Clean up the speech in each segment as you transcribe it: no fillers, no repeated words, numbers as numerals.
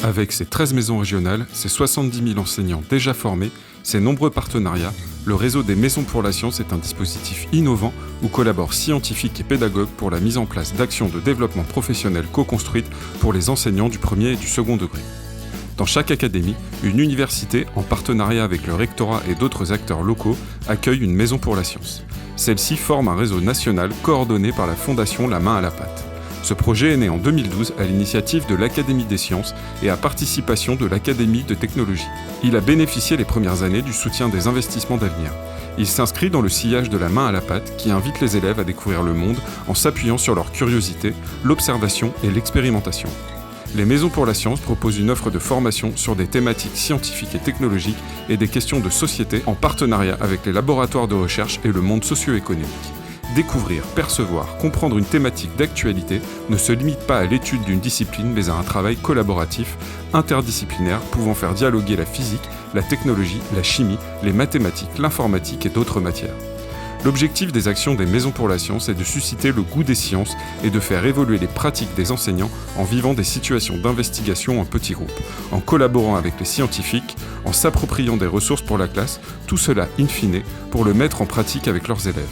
Avec ses 13 maisons régionales, ses 70 000 enseignants déjà formés, ses nombreux partenariats, le réseau des Maisons pour la Science est un dispositif innovant où collaborent scientifiques et pédagogues pour la mise en place d'actions de développement professionnel co-construites pour les enseignants du premier et du second degré. Dans chaque académie, une université, en partenariat avec le rectorat et d'autres acteurs locaux, accueille une Maison pour la Science. Celle-ci forme un réseau national coordonné par la Fondation La Main à la Pâte. Ce projet est né en 2012 à l'initiative de l'Académie des sciences et à participation de l'Académie de technologie. Il a bénéficié les premières années du soutien des investissements d'avenir. Il s'inscrit dans le sillage de La Main à la Pâte qui invite les élèves à découvrir le monde en s'appuyant sur leur curiosité, l'observation et l'expérimentation. Les Maisons pour la Science proposent une offre de formation sur des thématiques scientifiques et technologiques et des questions de société en partenariat avec les laboratoires de recherche et le monde socio-économique. Découvrir, percevoir, comprendre une thématique d'actualité ne se limite pas à l'étude d'une discipline mais à un travail collaboratif, interdisciplinaire, pouvant faire dialoguer la physique, la technologie, la chimie, les mathématiques, l'informatique et d'autres matières. L'objectif des actions des Maisons pour la Science est de susciter le goût des sciences et de faire évoluer les pratiques des enseignants en vivant des situations d'investigation en petits groupes, en collaborant avec les scientifiques, en s'appropriant des ressources pour la classe, tout cela, in fine, pour le mettre en pratique avec leurs élèves.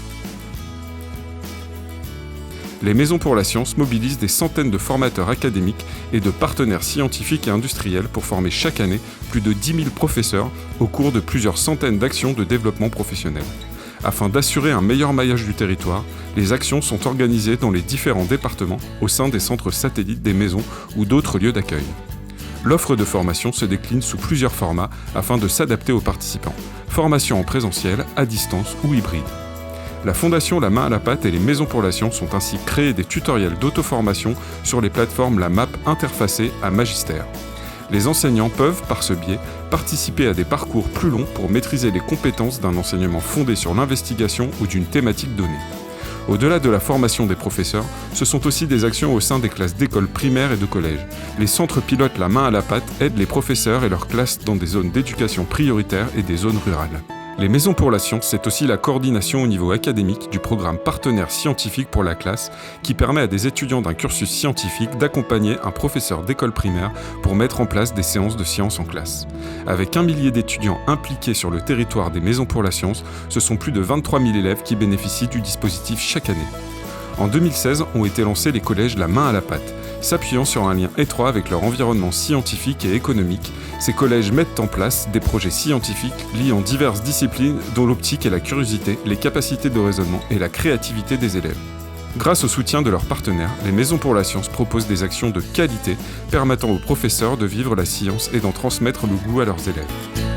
Les Maisons pour la Science mobilisent des centaines de formateurs académiques et de partenaires scientifiques et industriels pour former chaque année plus de 10 000 professeurs au cours de plusieurs centaines d'actions de développement professionnel. Afin d'assurer un meilleur maillage du territoire, les actions sont organisées dans les différents départements au sein des centres satellites des maisons ou d'autres lieux d'accueil. L'offre de formation se décline sous plusieurs formats afin de s'adapter aux participants. Formation en présentiel, à distance ou hybride. La Fondation La Main à la Pâte et les Maisons pour la Science ont ainsi créé des tutoriels d'auto-formation sur les plateformes La Map interfacée à Magister. Les enseignants peuvent, par ce biais, participer à des parcours plus longs pour maîtriser les compétences d'un enseignement fondé sur l'investigation ou d'une thématique donnée. Au-delà de la formation des professeurs, ce sont aussi des actions au sein des classes d'école primaire et de collège. Les centres pilotes La Main à la Pâte aident les professeurs et leurs classes dans des zones d'éducation prioritaire et des zones rurales. Les Maisons pour la Science, c'est aussi la coordination au niveau académique du programme partenaire scientifique pour la classe qui permet à des étudiants d'un cursus scientifique d'accompagner un professeur d'école primaire pour mettre en place des séances de sciences en classe. Avec 1 millier d'étudiants impliqués sur le territoire des Maisons pour la Science, ce sont plus de 23 000 élèves qui bénéficient du dispositif chaque année. En 2016, ont été lancés les collèges La Main à la Pâte. S'appuyant sur un lien étroit avec leur environnement scientifique et économique, ces collèges mettent en place des projets scientifiques liant diverses disciplines dont l'optique et la curiosité, les capacités de raisonnement et la créativité des élèves. Grâce au soutien de leurs partenaires, les Maisons pour la Science proposent des actions de qualité permettant aux professeurs de vivre la science et d'en transmettre le goût à leurs élèves.